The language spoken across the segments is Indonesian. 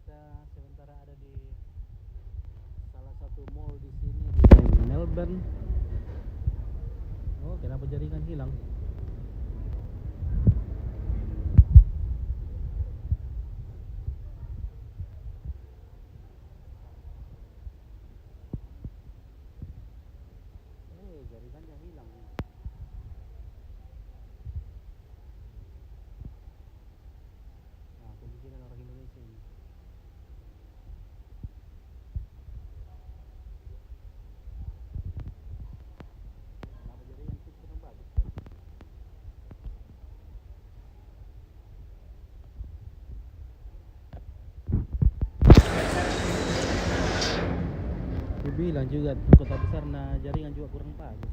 kita sementara ada di salah satu mall di sini di Melbourne. Oh, kenapa jaringan hilang? Jaringannya hilang. Nah, kemungkinan orang Indonesia ini. Kenapa jaringan itu kurang bagus kan? Dibilang juga di kota besar nah jaringan juga kurang bagus.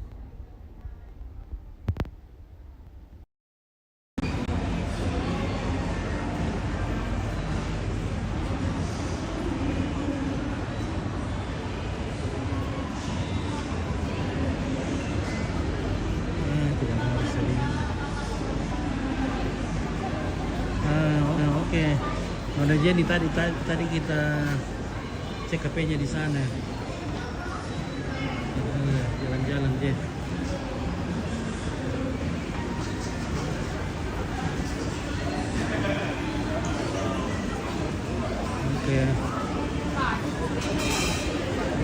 Tidak harus jaringan. Oke. Udah jadi tadi kita cek HP-nya di sana. Jalan-jalan deh.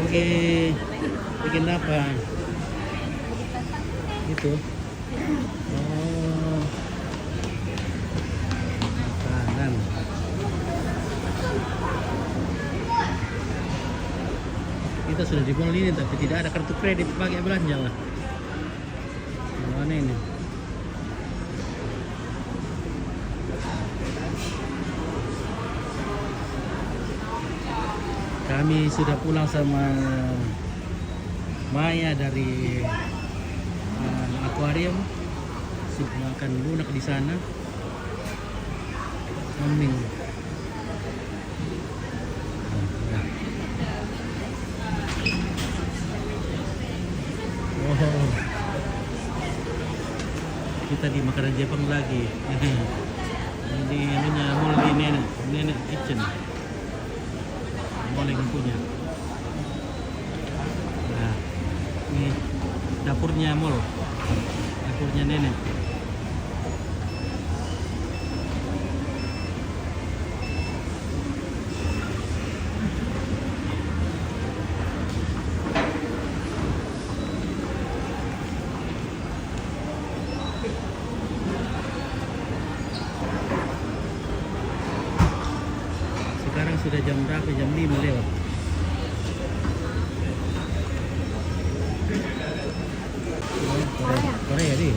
Oke, bikin apa? Itu. Oh, makanan. Kita sudah di mall ini tapi tidak ada kartu kredit, pakai belanja lah. Mana ini? Kami sudah pulang sama Maya dari akuarium, sudah makan lunak di sana. Mending. Oh, kita di makanan Jepang lagi. Ini punya mall di nenek kitchen. Boleh punya. Nah, ini dapurnya mall, dapurnya nenek. Sekarang sudah jam berapa? Jam 5 lewat. Korea, Korea nih.